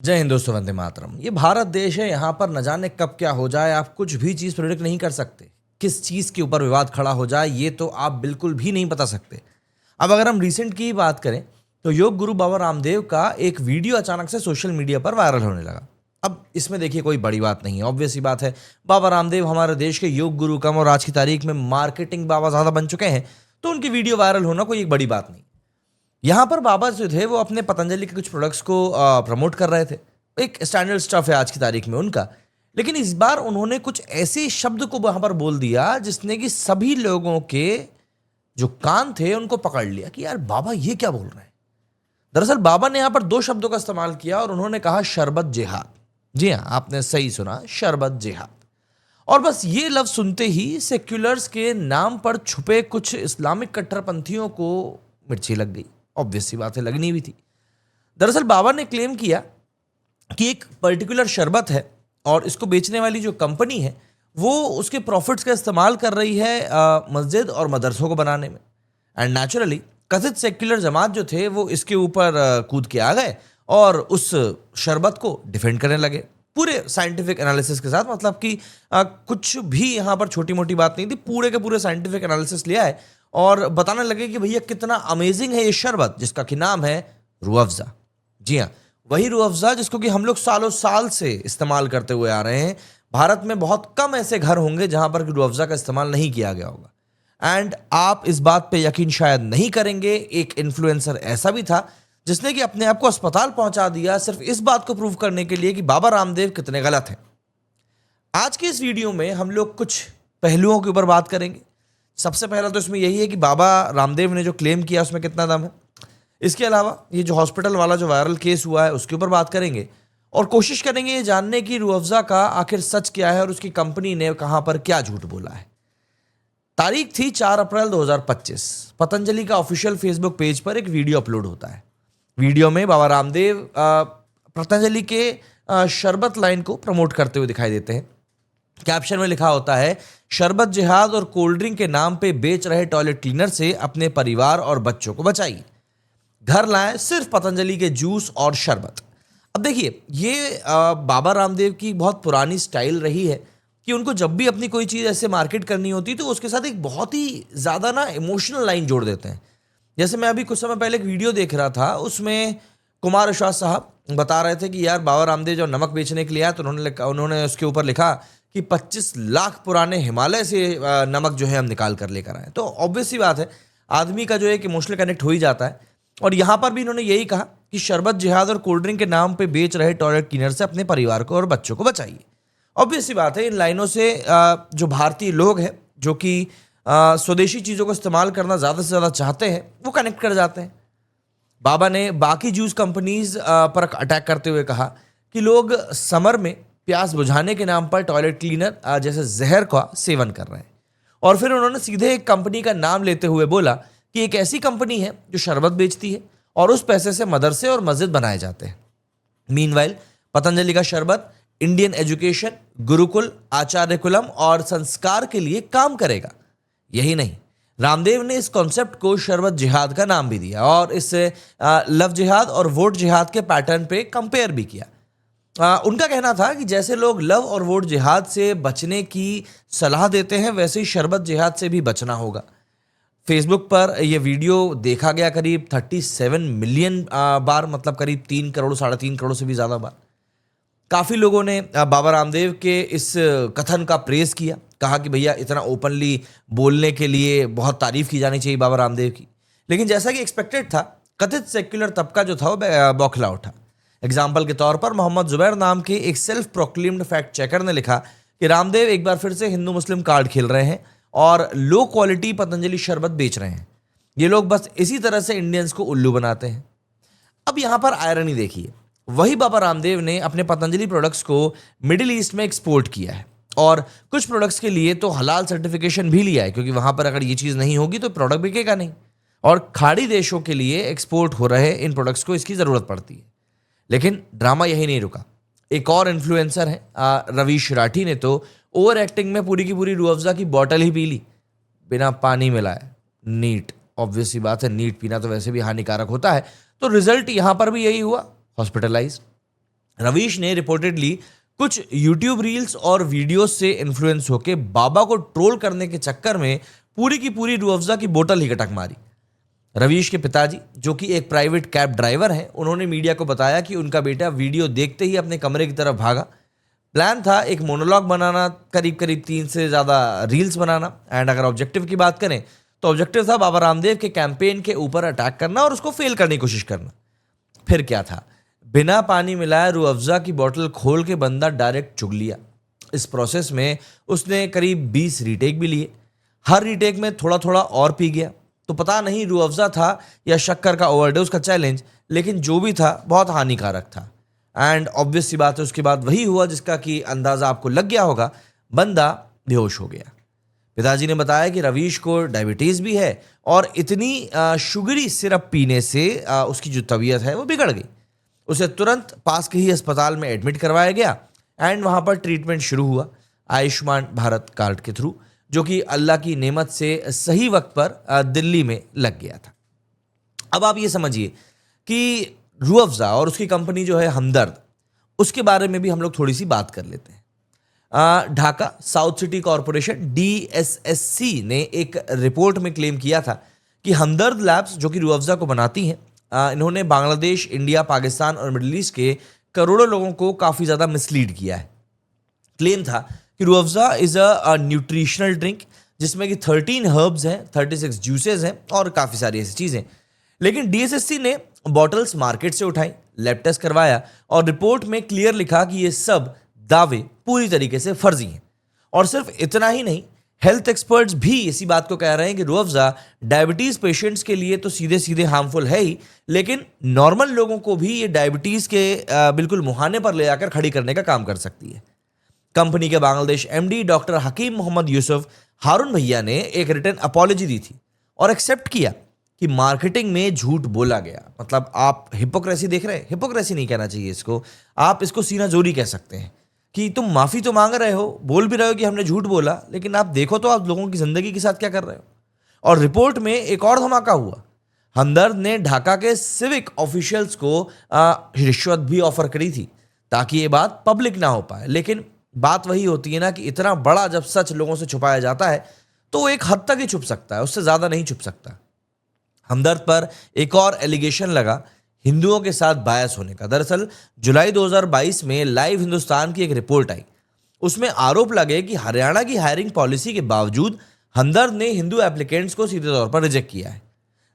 जय हिंद दोस्तों, वंदे मातरम। ये भारत देश है, यहाँ पर न जाने कब क्या हो जाए, आप कुछ भी चीज़ प्रेडिक्ट नहीं कर सकते। किस चीज़ के ऊपर विवाद खड़ा हो जाए ये तो आप बिल्कुल भी नहीं बता सकते। अब अगर हम रिसेंट की बात करें तो योग गुरु बाबा रामदेव का एक वीडियो अचानक से सोशल मीडिया पर वायरल होने लगा। अब इसमें देखिए कोई बड़ी बात नहीं है, ऑब्वियस सी बात है। बाबा रामदेव हमारे देश के योग गुरु कम और आज की तारीख में मार्केटिंग बाबा ज़्यादा बन चुके हैं, तो उनकी वीडियो वायरल होना कोई एक बड़ी बात नहीं। यहाँ पर बाबा जो थे वो अपने पतंजलि के कुछ प्रोडक्ट्स को प्रमोट कर रहे थे। एक स्टैंडर्ड स्टफ है आज की तारीख में उनका। लेकिन इस बार उन्होंने कुछ ऐसे शब्द को वहां पर बोल दिया जिसने कि सभी लोगों के जो कान थे उनको पकड़ लिया कि यार बाबा ये क्या बोल रहे हैं। दरअसल बाबा ने यहां पर दो शब्दों का इस्तेमाल किया और उन्होंने कहा शरबत जिहाद। जी हाँ, आपने सही सुना, शरबत जिहाद। और बस ये लफ्ज सुनते ही सेक्युलर्स के नाम पर छुपे कुछ इस्लामिक कट्टरपंथियों को मिर्ची लग गई। ऑब्वियस सी बात है, लगनी भी थी। दरअसल बाबा ने क्लेम किया कि एक पर्टिकुलर शरबत है और इसको बेचने वाली जो कंपनी है वो उसके प्रॉफिट्स का इस्तेमाल कर रही है मस्जिद और मदरसों को बनाने में। एंड नेचुरली कथित सेक्युलर जमात जो थे वो इसके ऊपर कूद के आ गए और उस शरबत को डिफेंड करने लगे पूरे साइंटिफिक एनालिसिस के साथ। मतलब कि कुछ भी यहाँ पर छोटी मोटी बात नहीं थी, पूरे के पूरे साइंटिफिक एनालिसिस लिया है और बताने लगे कि भैया कितना अमेजिंग है ये शरबत जिसका कि नाम है रूह अफ़ज़ा। जी हाँ, वही रूह अफ़ज़ा जिसको कि हम लोग सालों साल से इस्तेमाल करते हुए आ रहे हैं। भारत में बहुत कम ऐसे घर होंगे जहां पर रूह अफ़ज़ा का इस्तेमाल नहीं किया गया होगा। एंड आप इस बात पे यकीन शायद नहीं करेंगे, एक इन्फ्लुएंसर ऐसा भी था जिसने कि अपने आप को अस्पताल पहुंचा दिया सिर्फ इस बात को प्रूव करने के लिए कि बाबा रामदेव कितने गलत हैं। आज के इस वीडियो में हम लोग कुछ पहलुओं के ऊपर बात करेंगे। सबसे पहला तो इसमें यही है कि बाबा रामदेव ने जो क्लेम किया उसमें कितना दम है। इसके अलावा ये जो हॉस्पिटल वाला जो वायरल केस हुआ है उसके ऊपर बात करेंगे और कोशिश करेंगे ये जानने की रूह अफ़ज़ा का आखिर सच क्या है और उसकी कंपनी ने कहां पर क्या झूठ बोला है। तारीख थी 4 अप्रैल 2025। पतंजलि का ऑफिशियल फेसबुक पेज पर एक वीडियो अपलोड होता है। वीडियो में बाबा रामदेव पतंजलि के शरबत लाइन को प्रमोट करते हुए दिखाई देते हैं। कैप्शन में लिखा होता है, शरबत जिहाद और कोल्ड ड्रिंक के नाम पे बेच रहे टॉयलेट क्लीनर से अपने परिवार और बच्चों को बचाइए। घर लाएं सिर्फ पतंजलि के जूस और शरबत। अब देखिए ये बाबा रामदेव की बहुत पुरानी स्टाइल रही है कि उनको जब भी अपनी कोई चीज़ ऐसे मार्केट करनी होती तो उसके साथ एक बहुत ही ज़्यादा ना इमोशनल लाइन जोड़ देते हैं। जैसे मैं अभी कुछ समय पहले एक वीडियो देख रहा था, उसमें कुमार विश्वास साहब बता रहे थे कि यार बाबा रामदेव जब नमक बेचने के लिए आया तो उन्होंने उसके ऊपर लिखा कि 25 लाख पुराने हिमालय से नमक जो है हम निकाल कर लेकर आए। तो ऑब्वियस सी बात है, आदमी का जो है एक इमोशनल कनेक्ट हो ही जाता है। और यहाँ पर भी इन्होंने यही कहा कि शरबत जिहाद और कोल्ड ड्रिंक के नाम पे बेच रहे टॉयलेट क्लीनर से अपने परिवार को और बच्चों को बचाइए। ऑब्वियस सी बात है, इन लाइनों से जो भारतीय लोग हैं जो कि स्वदेशी चीज़ों को इस्तेमाल करना ज़्यादा से ज़्यादा चाहते हैं वो कनेक्ट कर जाते हैं। बाबा ने बाकी जूस कंपनीज पर अटैक करते हुए कहा कि लोग समर में प्यास बुझाने के नाम पर टॉयलेट क्लीनर जैसे जहर का सेवन कर रहे हैं। और फिर उन्होंने सीधे एक कंपनी का नाम लेते हुए बोला कि एक ऐसी कंपनी है जो शरबत बेचती है और उस पैसे से मदरसे और मस्जिद बनाए जाते हैं। मीनवाइल पतंजलि का शरबत इंडियन एजुकेशन, गुरुकुल, आचार्य कुलम और संस्कार के लिए काम करेगा। यही नहीं, रामदेव ने इस कॉन्सेप्ट को शरबत जिहाद का नाम भी दिया और इससे लव जिहाद और वोट जिहाद के पैटर्न पे कंपेयर भी किया। उनका कहना था कि जैसे लोग लव और वोट जिहाद से बचने की सलाह देते हैं वैसे ही शरबत जिहाद से भी बचना होगा। फेसबुक पर यह वीडियो देखा गया करीब 37 मिलियन बार, मतलब करीब 3 करोड़ 3.5 करोड़ से भी ज़्यादा बार। काफ़ी लोगों ने बाबा रामदेव के इस कथन का प्रेज़ किया, कहा कि भैया इतना ओपनली बोलने के लिए बहुत तारीफ़ की जानी चाहिए बाबा रामदेव की। लेकिन जैसा कि एक्सपेक्टेड था, कथित सेक्युलर तबका जो था वो बौखला उठा। एग्जाम्पल के तौर पर मोहम्मद जुबैर नाम के एक सेल्फ प्रोक्लेम्ड फैक्ट चेकर ने लिखा कि रामदेव एक बार फिर से हिंदू मुस्लिम कार्ड खेल रहे हैं और लो क्वालिटी पतंजलि शरबत बेच रहे हैं। ये लोग बस इसी तरह से इंडियंस को उल्लू बनाते हैं। अब यहाँ पर आयरनी देखिए, वही बाबा रामदेव ने अपने पतंजलि प्रोडक्ट्स को मिडिल ईस्ट में एक्सपोर्ट किया है और कुछ प्रोडक्ट्स के लिए तो हलाल सर्टिफिकेशन भी लिया है, क्योंकि वहां पर अगर ये चीज़ नहीं होगी तो प्रोडक्ट बिकेगा नहीं। और खाड़ी देशों के लिए एक्सपोर्ट हो रहे इन प्रोडक्ट्स को इसकी ज़रूरत पड़ती है। लेकिन ड्रामा यही नहीं रुका। एक और इन्फ्लुएंसर है रवीश राठी ने तो ओवर एक्टिंग में पूरी की पूरी रूह अफ़ज़ा की बॉटल ही पी ली बिना पानी मिलाए। नीट, ऑब्वियस सी बात है, नीट पीना तो वैसे भी हानिकारक होता है। तो रिजल्ट यहां पर भी यही हुआ, हॉस्पिटलाइज। रवीश ने रिपोर्टेडली कुछ यूट्यूब रील्स और वीडियोस से इन्फ्लुएंस होकर बाबा को ट्रोल करने के चक्कर में पूरी की पूरी रूह अफ़ज़ा की बोतल ही गटक मारी। रवीश के पिताजी, जो कि एक प्राइवेट कैब ड्राइवर हैं, उन्होंने मीडिया को बताया कि उनका बेटा वीडियो देखते ही अपने कमरे की तरफ भागा। प्लान था एक मोनोलॉग बनाना, करीब करीब 3 से ज़्यादा रील्स बनाना। एंड अगर ऑब्जेक्टिव की बात करें तो ऑब्जेक्टिव था बाबा रामदेव के कैंपेन के ऊपर अटैक करना और उसको फेल करने की कोशिश करना। फिर क्या था, बिना पानी मिलाए रूह अफ़ज़ा की बोतल खोल के बंदा डायरेक्ट चुग लिया। इस प्रोसेस में उसने करीब 20 रीटेक भी लिए। हर रीटेक में थोड़ा थोड़ा और पी गया। तो पता नहीं रूह अफ़ज़ा था या शक्कर का ओवरडोज का चैलेंज, लेकिन जो भी था बहुत हानिकारक था। एंड ऑब्वियस सी बात है, उसके बाद वही हुआ जिसका कि अंदाज़ा आपको लग गया होगा, बंदा बेहोश हो गया। पिताजी ने बताया कि रवीश को डायबिटीज़ भी है और इतनी शुगरी सिरप पीने से उसकी जो तबीयत है वो बिगड़ गई। उसे तुरंत पास के ही अस्पताल में एडमिट करवाया गया एंड वहाँ पर ट्रीटमेंट शुरू हुआ आयुष्मान भारत कार्ड के थ्रू, जो कि अल्लाह की नेमत से सही वक्त पर दिल्ली में लग गया था। अब आप ये समझिए कि रूह अफ़ज़ा और उसकी कंपनी जो है हमदर्द, उसके बारे में भी हम लोग थोड़ी सी बात कर लेते हैं। Dhaka south city corporation DSSC ने एक रिपोर्ट में क्लेम किया था कि हमदर्द लैब्स, जो कि रूह अफ़ज़ा को बनाती हैं, इन्होंने बांग्लादेश, इंडिया, पाकिस्तान और मिडिल ईस्ट के करोड़ों लोगों को काफ़ी ज़्यादा मिसलीड किया है। क्लेम था कि Rooh Afza is a nutritional drink जिसमें कि 13 हर्ब्स हैं, 36 जूसेस हैं और काफ़ी सारी ऐसी चीज़ें। लेकिन DSSC ने बॉटल्स मार्केट से उठाई, लैब टेस्ट करवाया और रिपोर्ट में क्लियर लिखा कि ये सब दावे पूरी तरीके से फर्जी हैं। और सिर्फ इतना ही नहीं, हेल्थ एक्सपर्ट्स भी इसी बात को कह रहे हैं कि रूह अफ़ज़ा डायबिटीज़ पेशेंट्स के लिए तो सीधे सीधे हार्मफुल है ही, लेकिन नॉर्मल लोगों को भी ये डायबिटीज़ के बिल्कुल मुहाने पर ले जाकर खड़ी करने का काम कर सकती है। कंपनी के बांग्लादेश MD डॉक्टर हकीम मोहम्मद यूसुफ हारून भैया ने एक रिटन अपॉलॉजी दी थी और एक्सेप्ट किया कि मार्केटिंग में झूठ बोला गया। मतलब आप हिपोक्रेसी देख रहे हैं, हिपोक्रेसी नहीं कहना चाहिए इसको, आप इसको सीना जोरी कह सकते हैं कि तुम माफ़ी तो मांग रहे हो, बोल भी रहे हो कि हमने झूठ बोला, लेकिन आप देखो तो आप लोगों की ज़िंदगी के साथ क्या कर रहे हो। और रिपोर्ट में एक और धमाका हुआ, हमदर्द ने ढाका के सिविक ऑफिशियल्स को रिश्वत भी ऑफर करी थी ताकि ये बात पब्लिक ना हो पाए। लेकिन बात वही होती है ना कि इतना बड़ा जब सच लोगों से छुपाया जाता है तो वो एक हद तक ही छुप सकता है, उससे ज़्यादा नहीं छुप सकता। हमदर्द पर एक और एलिगेशन लगा हिंदुओं के साथ बायस होने का। दरअसल जुलाई 2022 में लाइव हिंदुस्तान की एक रिपोर्ट आई, उसमें आरोप लगे कि हरियाणा की हायरिंग पॉलिसी के बावजूद हमदर्द ने हिंदू एप्लीकेंट्स को सीधे तौर पर रिजेक्ट किया है।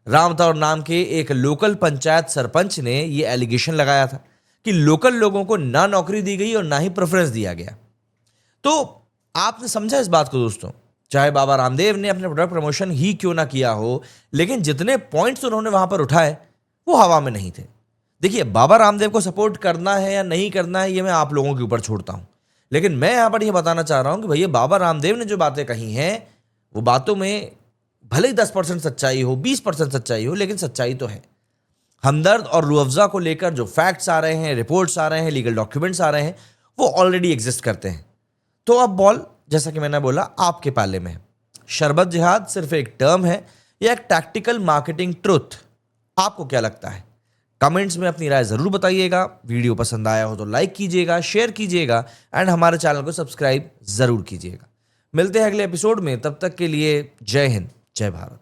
रामतौर नाम के एक लोकल पंचायत सरपंच ने यह एलिगेशन लगाया था कि लोकल लोगों को ना नौकरी दी गई और ना ही प्रेफरेंस दिया गया। तो आपने समझा इस बात को दोस्तों, चाहे बाबा रामदेव ने अपने प्रोडक्ट प्रमोशन ही क्यों ना किया हो, लेकिन जितने पॉइंट्स उन्होंने वहां पर उठाए वो हवा में नहीं थे। देखिए, बाबा रामदेव को सपोर्ट करना है या नहीं करना है ये मैं आप लोगों के ऊपर छोड़ता हूं, लेकिन मैं यहां पर यह बताना चाह रहा हूं कि भैया बाबा रामदेव ने जो बातें कही हैं वो बातों में भले ही 10% सच्चाई हो, 20% सच्चाई हो, लेकिन सच्चाई तो है। हमदर्द और रूह अफ़ज़ा को लेकर जो फैक्ट्स आ रहे हैं, रिपोर्ट्स आ रहे हैं, लीगल डॉक्यूमेंट्स आ रहे हैं, वो ऑलरेडी एग्जिस्ट करते हैं। तो अब बॉल, जैसा कि मैंने बोला, आपके पाले में है। शरबत जिहाद सिर्फ एक टर्म है या एक टैक्टिकल मार्केटिंग ट्रुथ? आपको क्या लगता है? कमेंट्स में अपनी राय जरूर बताइएगा। वीडियो पसंद आया हो तो लाइक कीजिएगा, शेयर कीजिएगा एंड हमारे चैनल को सब्सक्राइब जरूर कीजिएगा। मिलते हैं अगले एपिसोड में, तब तक के लिए जय हिंद, जय भारत।